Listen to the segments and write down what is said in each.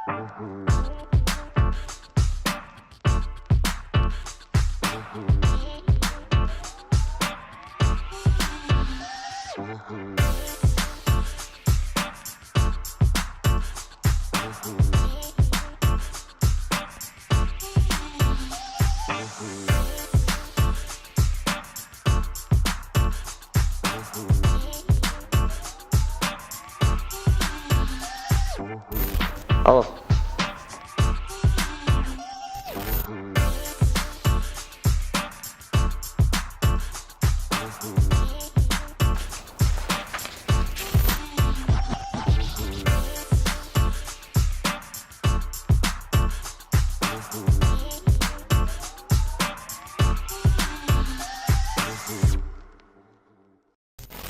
Алло.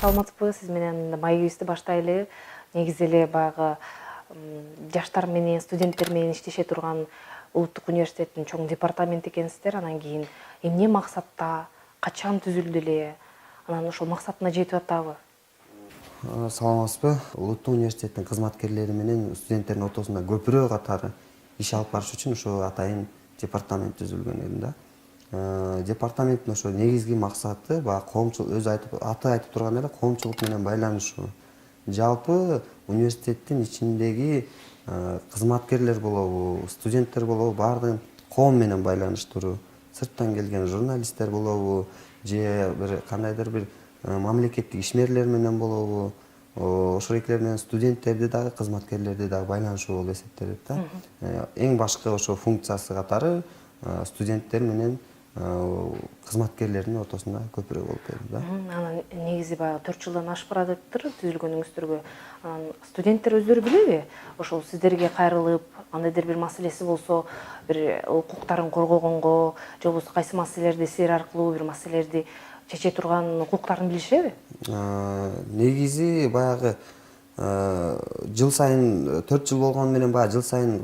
Саламатсызбы, сиз менен маегибизди баштайлы. Негизи эле баягы жаштар менен, студенттер менен иштеше турган Улуттук университеттин чоң департаменти экенсиздер. Анан кийин эмне максатта, качан түзүлдү эле? Анан ошол максатына жетип атабы? Саламатсызбы. Улуттук университеттин кызматкерлери менен студенттердин ортосунда көпүрө катары иш алып барыш үчүн ошо атайын департамент түзүлгөн эми да. Департаменттин ошо негизги максаты баягы коомчулук өзү аты айтып тургандай эле коомчулук менен байланышуу. Жалпы университеттин ичиндеги кызматкерлер болобу, студенттер болобу, баардыгын коом менен байланыштыруу. Сырттан келген журналисттер болобу, же бир кандайдыр бир мамлекеттик ишмерлер менен болобу, ошол экилер менен студенттерди дагы, кызматкерлерди дагы байланышуу болуп эсептелет да. Эң башкы ошо функциясы катары студенттер менен кызматкерлердин ортосунда көпүрө болуп келди да. Анан негизи баягы 4 жылдан ашып баратыптыр түзүлгөнүңүздөргө. Анан студенттер өздөрү билеби? Ошол сиздерге кайрылып, кандайдыр бир маселеси болсо, бир укуктарын коргогонго, же болбосо кайсы маселелерди силер аркылуу бир маселелерди чече турган укуктарын билишеби? Негизи баягы жыл сайын 4 жыл болгону менен баягы жыл сайын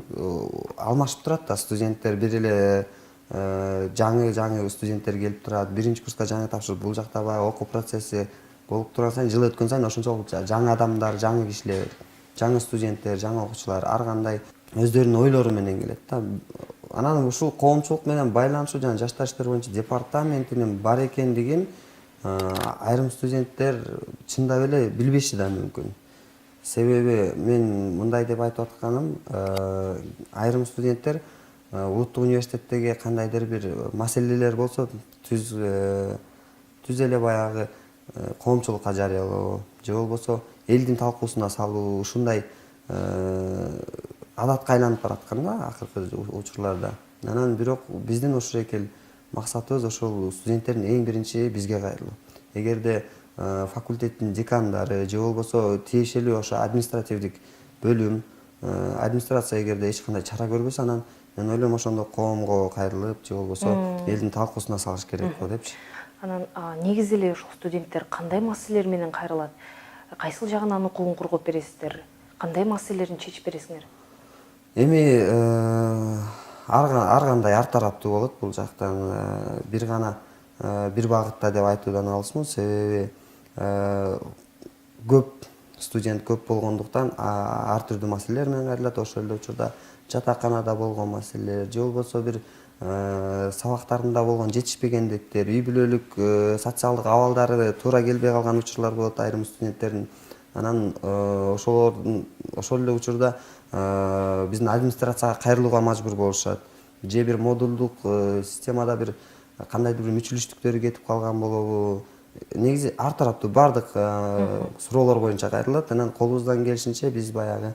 алмашып турат да студенттер. Бир эле жаңы студенттер келип турат. Биринчи курска жаңы тапшырып, бул жакта баягы окуу процесси болуп турган сайын, жыл өткөн сайын ошончолук жаңы адамдар, жаңы кишилер, жаңы студенттер, жаңы окуучулар ар кандай өздөрүнүн ойлору менен келет да. Анан ушул коомчулук менен байланышуу жана жаштар иштери боюнча департаментинин бар экендигин айрым студенттер чындап эле билбеши да мүмкүн. Себеби мен мындай деп айтып атканым, айрым студенттер Улуттук университеттеги кандайдыр бир маселелер болсо түз эле баягы коомчулукка жарыялоо, же болбосо элдин талкуусуна салуу, ушундай адатка айланып бараткан да акыркы учурларда. Анан бирок биздин ошол экел максатыбыз ошол студенттердин эң биринчи бизге кайрылуу. Эгерде факультеттин декандары же болбосо тиешелүү ошо административдик бөлүм, администрация эгерде эч кандай чара көрбөсө, анан мен ойлойм ошондо коомго кайрылып, же болбосо элдин талкуусуна салыш керек го депчи. Анан негизи эле ошол студенттер кандай маселелер менен кайрылат? Кайсыл жагынан укугун коргоп бересиздер? Кандай маселелерин чечип бересиңер? Эми ар кандай ар тараптуу болот бул жактан. Бир гана бир багытта деп айтуудан алысмын, себеби көп студент көп болгондуктан ар түрдүү маселелер менен кайрылат. Ошол эле учурда жатаканада болгон маселелер, же болбосо бир сабактарында болгон жетишпегендиктер, үй бүлөлүк социалдык абалдары туура келбей калган учурлар болот айрым студенттердин. Анан ошол эле учурда биздин администрацияга кайрылууга мажбур болушат. Же бир модулдук системада бир кандайдыр бир мүчүлүштүктөрү кетип калган болобу. Негизи ар тараптуу бардык суроолор боюнча кайрылат. Анан колубуздан келишинче биз баягы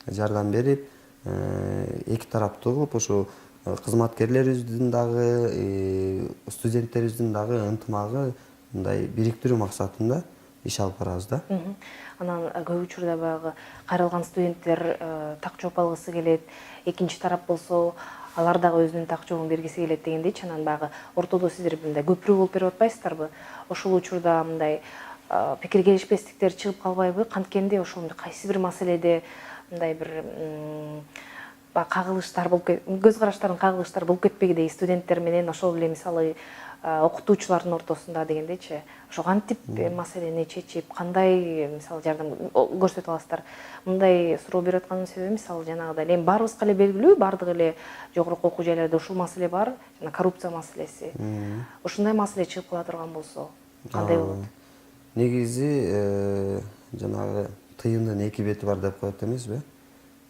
жардам берип, эки тараптуу кылып ушу кызматкерлерибиздин дагы, студенттерибиздин дагы ынтымагы мындай бириктирүү максатында иш алып барабыз да. Анан көп учурда баягы кайрылган студенттер так жооп алгысы келет, экинчи тарап болсо алар дагы өзүнүн так жообун бергиси келет дегендейчи. Анан баягы ортодо сиздер мындай көпүрө болуп берип атпайсыздарбы? Ошол учурда мындай пикир келишпестиктер чыгып калбайбы? Канткенде ошол кайсы бир маселеде мындай бир кагылыштар болуп көз караштардын кагылыштары болуп кетпегидей студенттер менен ошол эле мисалы окутуучулардын ортосунда дегендейчи ошо кантип маселени чечип кандай мисалы жардам көрсөтө аласыздар? Мындай суроо берип атканымдын себеби мисалы жанагыдай эми баарыбызга эле белгилүү, баардык эле жогорку окуу жайларда ушул маселе бар, жана коррупция маселеси. Ушундай маселе чыгып кала турган болсо кандай болот? Негизи жанагы тыйындын эки бети бар деп коет эмеспи?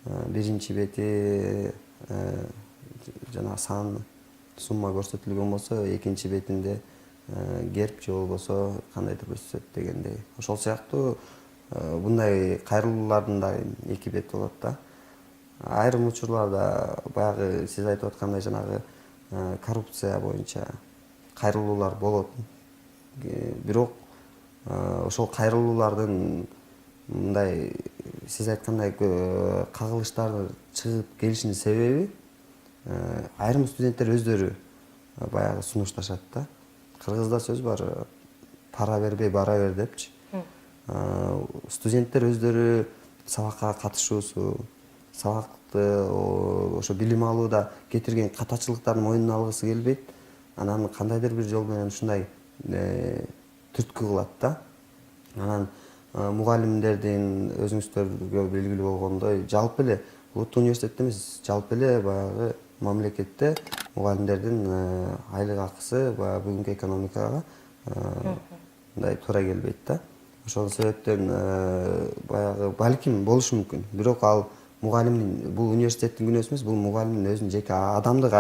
Биринчи бети жанагы сан сумма көрсөтүлгөн болсо, экинчи бетинде герб же болбосо кандайдыр көрсөтөт дегендей. Ошол сыяктуу мындай кайрылуулардын да эки бети болот да. Айрым учурларда баягы сиз айтып аткандай жанагы коррупция боюнча кайрылуулар болот. Бирок ошол кайрылуулардын мындай сиз айткандай кагылыштар чыгып келишинин себеби айрым студенттер өздөрү баягы сунушташат да. Кыргызда сөз бар, пара бербей бара бер депчи. Студенттер өздөрү сабакка катышуусу, сабакты ошо билим алууда кетирген катачылыктардын мойнуна алгысы келбейт. Анан кандайдыр бир жол менен ушундай түрткү кылат да. Анан мугалимдердин өзүңүздөргө белгилүү болгондой, жалпы эле улуттук университетте эмес, жалпы эле баягы мамлекетте мугалимдердин айлык акысы баягы бүгүнкү экономикага мындай туура келбейт да. Ошол себептен баягы балким болушу мүмкүн. Бирок ал мугалимдин, бул университеттин күнөөсү эмес, бул мугалимдин өзүнүн жеке адамдык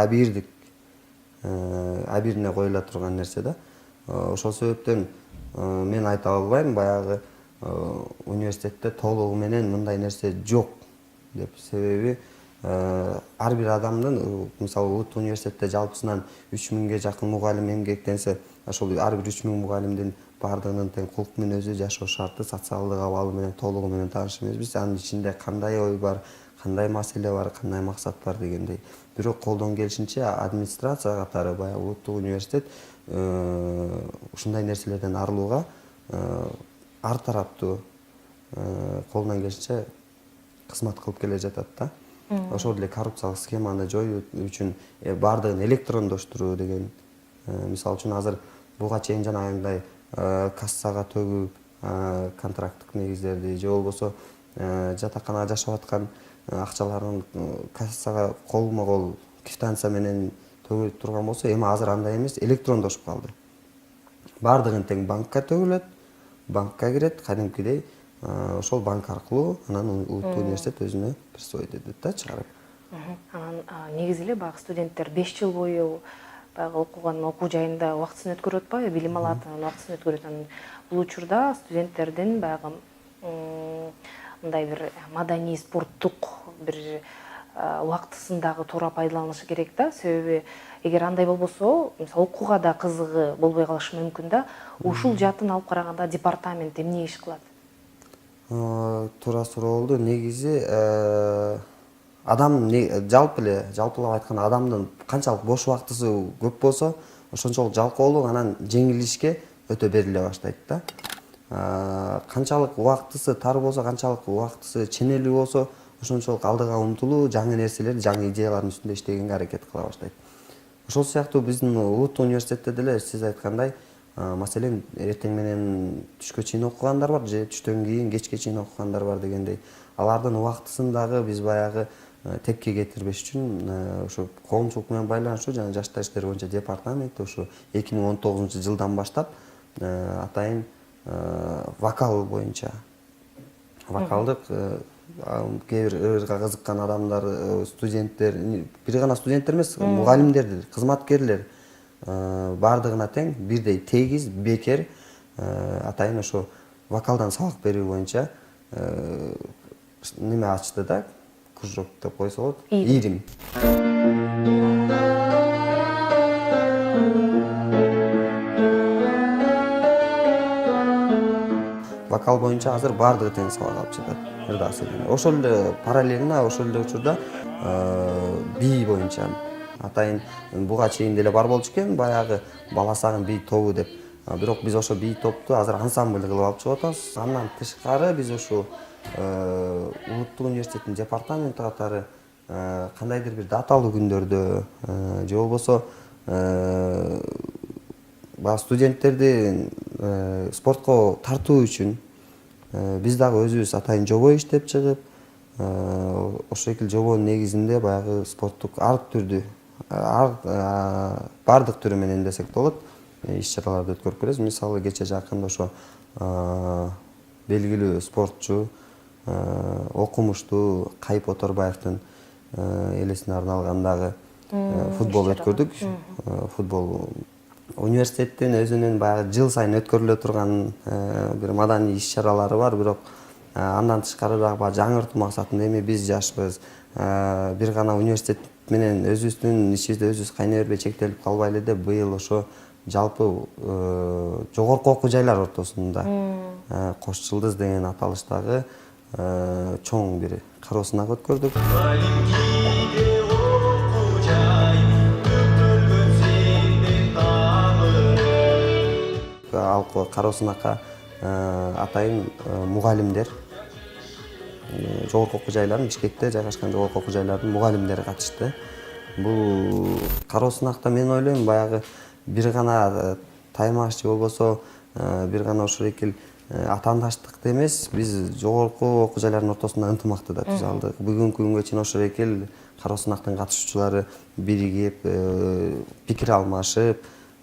абийирине коюла турган нерсе да. Ошол себептен мен айта албайм баягы университетте толугу менен мындай нерсе жок деп. Себеби ар бир адамдын, мисалы улуттук университетте жалпысынан 3000ге жакын мугалим эмгектенсе, ошол ар бир 3000 мугалимдин баардыгынын тең кулк менен өзү жашоо шарты, социалдык абалы менен толугу менен тааныш эмеспиз. Анын ичинде кандай ой бар, кандай маселе бар, кандай максат бар дегендей. Бирок колдон келишинче администрация катары баягы улуттук университет ушундай нерселерден арылууга ар тараптуу колунан келишинче кызмат кылып келе жатат да. Ошол эле коррупциялык схеманы жоюу үчүн баардыгын электрондоштуруу деген. Мисалы үчүн азыр буга чейин жанагындай кассага төгүп контракттык негиздерди же болбосо жатаканада жашап аткан акчаларын кассага колмо кол квитанция менен төгүлүп турган болсо, эми азыр андай эмес, электрондошуп калды. Баардыгын тең банкка төгүлөт, банкка кирет, кадимкидей ошол банк аркылуу анан улуттук университет өзүнө присвоить этет да, чыгарып. Анан негизи эле баягы студенттер 5 жыл бою баягы окуган окуу жайында убактысын өткөрүп атпайбы, билим алат, анан убактысын өткөрөт. Анан бул учурда студенттердин баягы мындай бир маданий, спорттук бир убактысын дагы туура пайдаланышы керек да. Себеби эгер андай болбосо, мисалы окууга да кызыгы болбой калышы мүмкүн да. Ушул жаатын алып караганда департамент эмне иш кылат? Туура суроо болду. Негизи адам жалпылап айтканда адамдын канчалык бош убактысы көп болсо, ошончолук жалкоолук анан жеңил ишке өтө бериле баштайт да. Канчалык убактысы тар болсо, канчалык убактысы ченелүү болсо, ошончолук алдыга умтулуу, жаңы нерселерди, жаңы идеялардын үстүндө иштегенге аракет кыла баштайт. Ошол сыяктуу биздин улуттук университетте деле сиз айткандай, маселен, эртең менен түшкө чейин окугандар бар, же түштөн кийин кечке чейин окугандар бар дегендей. Алардын убактысын дагы биз баягы текке кетирбеш үчүн ошо коомчулук менен байланышуу жана жаштар иштери боюнча департаментте ошо 2019-жылдан баштап атайын вокал боюнча, вокалдык кээ бир ырга кызыккан адамдар, студенттер, бир гана студенттер эмес, мугалимдер, кызматкерлер баардыгына тең бирдей тегиз, бекер атайын ошо вокалдан сабак берүү боюнча неме ачты да, кружок деп койсо болот, ийрим. Вокал боюнча азыр баардыгы тең сабак алып жатат. Ошол эле параллельно, ошол эле учурда бий боюнча атайын буга чейин деле бар болчу экен, баягы бала сагын бий тобу деп. Бирок биз ошо бий топту азыр ансамбль кылып алып чыгып атабыз. Андан тышкары биз ошо улуттук университеттин департаменти катары кандайдыр бир даталуу күндөрдө же болбосо баягы студенттерди спортко тартуу үчүн биз дагы өзүбүз атайын жобо иштеп чыгып, ошол эки жобонун негизинде баягы спорттук бардык түрү менен десек болот, иш-чараларды өткөрүп келебиз. Мисалы кече жакында ошо белгилүү спортчу, окумуштуу Кайып Оторбаевдин элесине арналган дагы футбол өткөрдүк. Футбол университеттин өзүнүн баягы жыл сайын өткөрүлө турган бир маданий иш-чаралары бар, бирок андан тышкары дагы баягы жаңыртуу максатында эми биз жашпыз. Бир гана университет менен өзүбүздүн ишибизде өзүбүз кайнай бербей чектелип калбай эле деп быйыл ошо жалпы жогорку окуу жайлар ортосунда Кош Жылдыз деген аталыштагы чоң бир кароо сынак өткөрдүк. Ал кароо сынакка атайын мугалимдер, жогорку окуу жайлардын, Бишкекте жайгашкан жогорку окуу жайлардын мугалимдери катышты. Бул кароо сынакта мен ойлойм баягы бир гана таймаш же болбосо бир гана ошол эки атаандаштыкты эмес, биз жогорку окуу жайлардын ортосунда ынтымакты да түзө алдык. Бүгүнкү күнгө чейин ошол эки кароо сынактын катышуучулары биригип, пикир алмашып,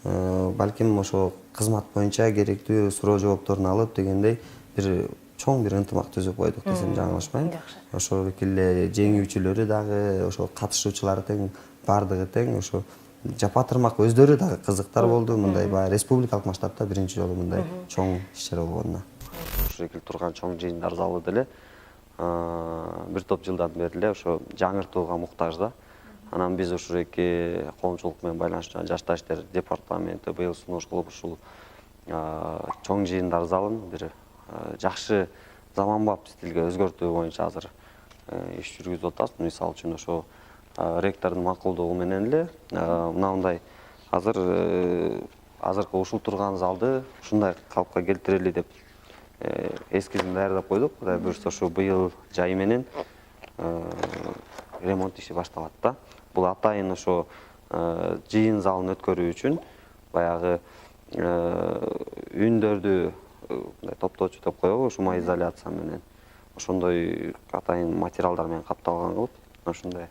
балким ошо кызмат боюнча керектүү суроо жоопторун алып дегендей бир чоң бир ынтымак түзүп койдук десем жаңылышпайм. Ошол эки эле жеңүүчүлөрү дагы, ошо катышуучулары тең, бардыгы тең, ошо жапатырмак өздөрү дагы кызыктар болду. Мындай баягы республикалык масштабта биринчи жолу мындай чоң иш-чара болгонуна. Ошол эки турган чоң жыйындар залы деле бир топ жылдан бери эле ошо жаңыртууга муктаж да. Анан биз ушул эки коомчулук менен байланыштуу жаштар иштери департаменти быйыл сунуш кылып ушул чоң жыйындар залын бир жакшы заманбап стилге өзгөртүү боюнча азыр иш жүргүзүп атабыз. Мисалы үчүн ошо ректордун макулдугу менен эле мындай азыркы ушул турган залды ушундай калыпка келтирели деп эскизин даярдап койдук. Кудай буюрса ошо быйыл жай менен ремонт иши башталат да. Бул атайын ошо жыйын залын өткөрүү үчүн баягы үндөрдү топтоочу деп коебу, шумоизоляция менен ошондой атайын материалдар менен капталган кылып, ошондой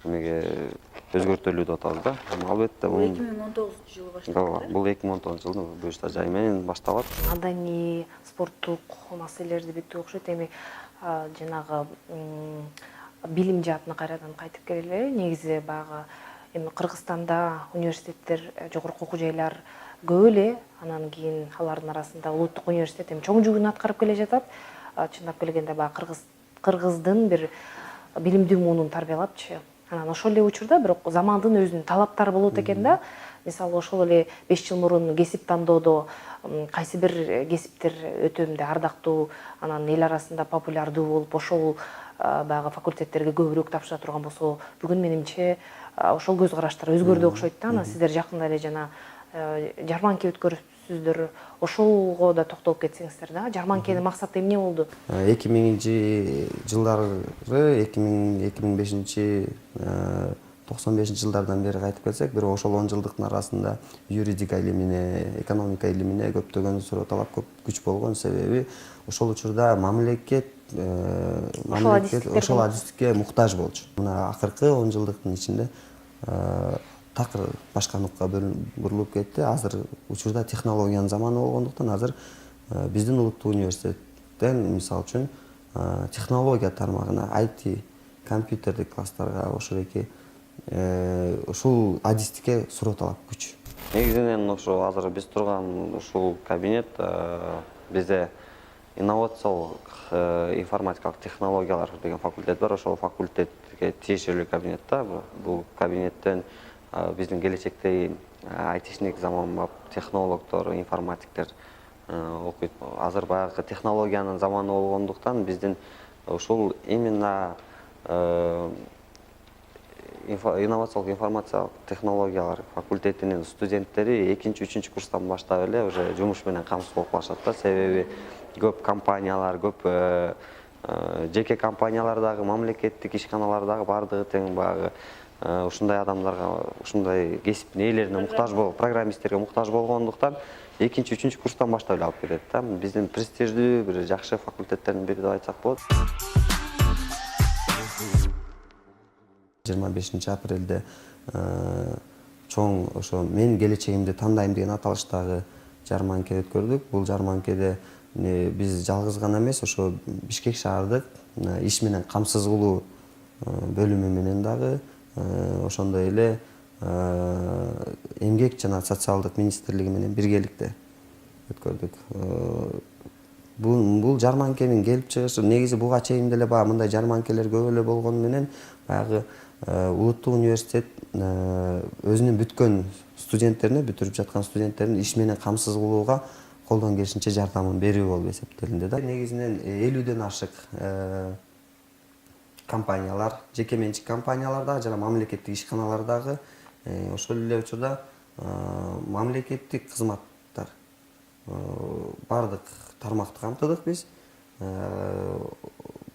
эмеге өзгөртөлүү деп атабыз да. Албетте бул 2019 жылы башталат. Бул 2019 жылы буюрса жай менен башталат. Маданий, спорттук маселелерди бүтүп окшойт. Эми жанагы билим жаатына кайрадан кайтып келели. Негизи баягы эми Кыргызстанда университеттер, жогорку окуу жайлар көп эле. Анан кийин алардын арасында улуттук университет эми чоң жүгүн аткарып келе жатат. Чындап келгенде баягы кыргыздын бир билимдүү муунун тарбиялапчы. Анан ошол эле учурда бирок замандын өзүнүн талаптары болот экен да. Мисалы ошол эле 5 жыл мурун кесип тандоодо кайсы бир кесиптер өтө мындай ардактуу, анан эл арасында популярдуу болуп, ошол баягы факультеттерге көбүрөөк тапшыра турган болсо, бүгүн менимче ошол көз караштар өзгөрдү окшойт да. Анан сиздер жакында эле жана жарманке өткөрүпсүздөр, ошолго да токтолуп кетсеңиздер да. Жарманкенин максаты эмне болду? 2000 жылдары, 2005-95 жылдардан бери кайтып келсек, бирок ошол 10 жылдыктын арасында юридика илимине, экономика илимине көптөгөн суроо талап көп күч болгон. Себеби ошол учурда мамлекет ошол адистикке муктаж болчу. Мына акыркы 10 жылдыктын ичинде такыр башка нукка бурулуп кетти. Азыр учурда технологиянын заманы болгондуктан азыр биздин улуттук университеттен мисалы үчүн технология тармагына, IT, компьютердик класстарга ошол эки ушул адистикке суроо талап күч. Негизинен ошо азыр биз турган ушул кабинет бизде инновациялык информатикалык технологиялар деген факультет бар. Ошол факультетке тиешелүү кабинет да. Бул кабинеттен биздин келечектеги айтишник, заманбап технологдор, информатиктер окуйт. Азыр баягы технологиянын заманы болгондуктан биздин ушул именно инновациялык информациялык технологиялар факультетинин студенттери 2-3 курстан баштап эле уже жумуш менен камсыз болуп калышат да. Себеби көп компаниялар, көп жеке компаниялар дагы, мамлекеттик ишканалар дагы бардыгы тең баягы ушундай адамдарга, ушундай кесиптин ээлерине муктаж программисттерге муктаж болгондуктан экинчи, үчүнчү курстан баштап эле алып кетет да. Биздин престиждүү, бир жакшы факультеттердин бири деп айтсак болот. 25 апрелде чоң ошо мен келечегимди тандайм деген аталыштагы жарманке өткөрдүк. Бул жарманкеде биз жалгыз гана эмес, ошо Бишкек шаардык иш менен камсыз кылуу бөлүмү менен дагы, ошондой эле эмгек жана социалдык министрлиги менен биргеликте өткөрдүк. Бул жарманкенин келип чыгышы негизи буга чейин деле баягы мындай жарманкелер көп эле болгону менен баягы улуттук университет өзүнүн бүткөн студенттерине, бүтүрүп жаткан студенттерин иш менен камсыз кылууга колдон келишинче жардамын берүү болуп эсептелинди да. Негизинен 50ден ашык компаниялар, жеке менчик компаниялар дагы жана мамлекеттик ишканалар дагы ошол эле учурда мамлекеттик кызматтар бардык тармакты камтыдык биз.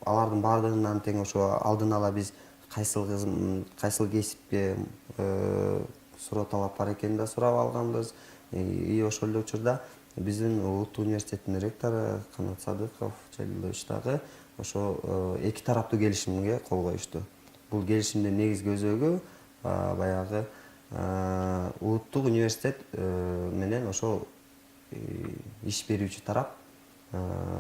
Алардын бардыгынан тең ошо алдын ала биз кайсыл кесипке суроо талап бар экенин да сурап алганбыз. И ошол эле учурда биздин улуттук университеттин ректору Канат Садыков Жалилович дагы ошо эки тараптуу келишимге кол коюшту. Бул келишимдин негизги өзөгү баягы улуттук университет менен ошо иш берүүчү тарап,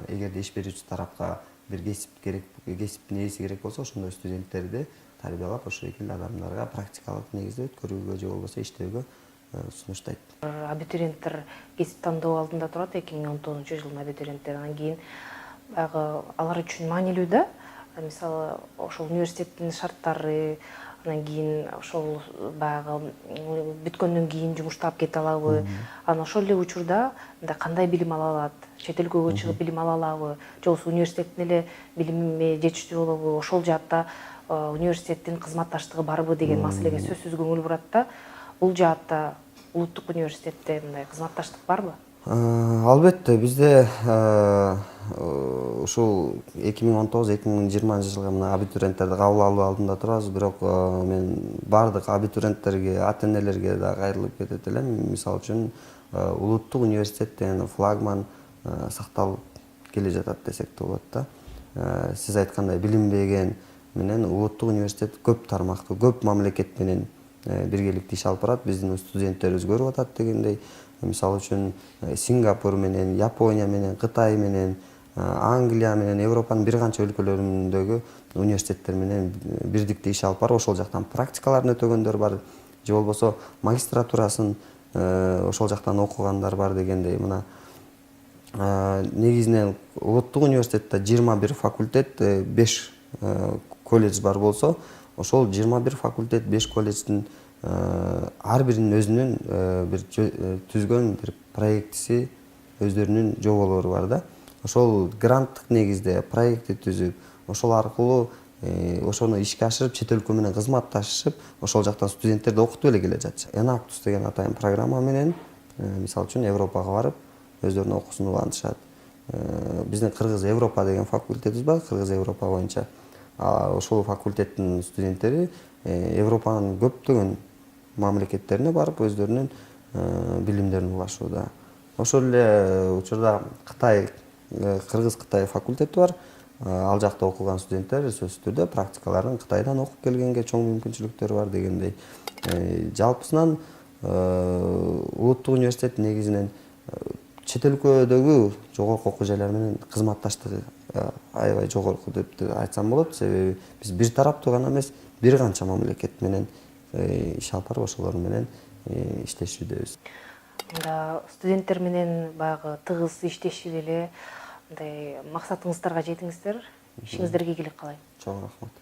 эгерде иш берүүчү тарапка бир кесип керек, кесиптин ээси керек болсо, ошондой студенттерди тарбиялап, ошол эле адамдарга практикалык негизде өткөрүүгө же болбосо иштөөгө сунуштайт. Абитуриенттер кесип тандоо алдында турат, 2019-жылдын абитуриенттери. Анан кийин баягы алар үчүн маанилүү да. Мисалы, ошол университеттин шарттары, анан кийин ошол баягы бүткөндөн кийин жумуштап кете алабы, анан ошол эле учурда кандай билим ала алат, чет өлкөгө чыгып билим ала алабы, же болбосо университеттин эле билими жетиштүү болобу, ошол жаатта университеттин кызматташтыгы барбы деген маселеге сөзсүз көңүл бурат да. Бул жаатта улуттук университетте мындай кызматташтык барбы? Албетте, бизде ушул 2019-2020 жылга мына абитуриенттерди кабыл алуу алдында турабыз, бирок мен бардык абитуриенттерге, ата-энелерге да кайрылып кетет элем. Мисалы үчүн улуттук университет деген флагман сакталып келе жатат десек да болот да. Сиз айткандай билинбеген менен улуттук университет көп тармактуу, көп мамлекет менен биргеликте иш алып барат. Биздин студенттерибиз көрүп атат дегендей. Мисалы үчүн Сингапур менен, Япония менен, Кытай менен, Англия менен, Европанын бир канча өлкөлөрүндөгү университеттер менен бирдикте иш алып барып, ошол жактан практикаларын өтөгөндөр бар, же болбосо магистратурасын ошол жактан окугандар бар дегендей. Мына негизинен улуттук университетте 21 факультет, 5 колледж бар болсо, ошол 21 факультет, 5 колледждин ар биринин өзүнүн бир түзгөн бир проектиси, өздөрүнүн жоболору бар да. Ошол гранттык негизде проектти түзүп, ошол аркылуу ошону ишке ашырып, чет өлкө менен кызматташып, ошол жактан студенттерди окутуп эле келе жатышат. Enactus деген атайын программа менен, мисалы үчүн Европага барып, өздөрүнүн окуусун улантышат. Биздин Кыргыз Европа деген факультетибиз бар, Кыргыз Европа боюнча. Ошол факультеттин студенттери Европанын көптөгөн мамлекеттерине барып, өздөрүнүн билимдерин улашууда. Ошол эле учурда Кытай, Кыргыз-Кытай факультети бар. Ал жакта окуган студенттер сөзсүз түрдө практикаларын Кытайдан окуп келгенге чоң мүмкүнчүлүктөрү бар дегендей. Жалпысынан улуттук университет негизинен чет өлкөдөгү жогорку окуу жайлар менен кызматташтыгы аябай жогорку деп айтсам болот. Себеби биз бир тараптуу гана эмес, бир канча мамлекет менен иш алып барып, ошолор менен иштешүүдөбүз. Студенттер менен баягы тыгыз иштешип эле мындай максатыңыздарга жетиңиздер. Ишиңиздерге ийгилик каалайм. Чоң рахмат.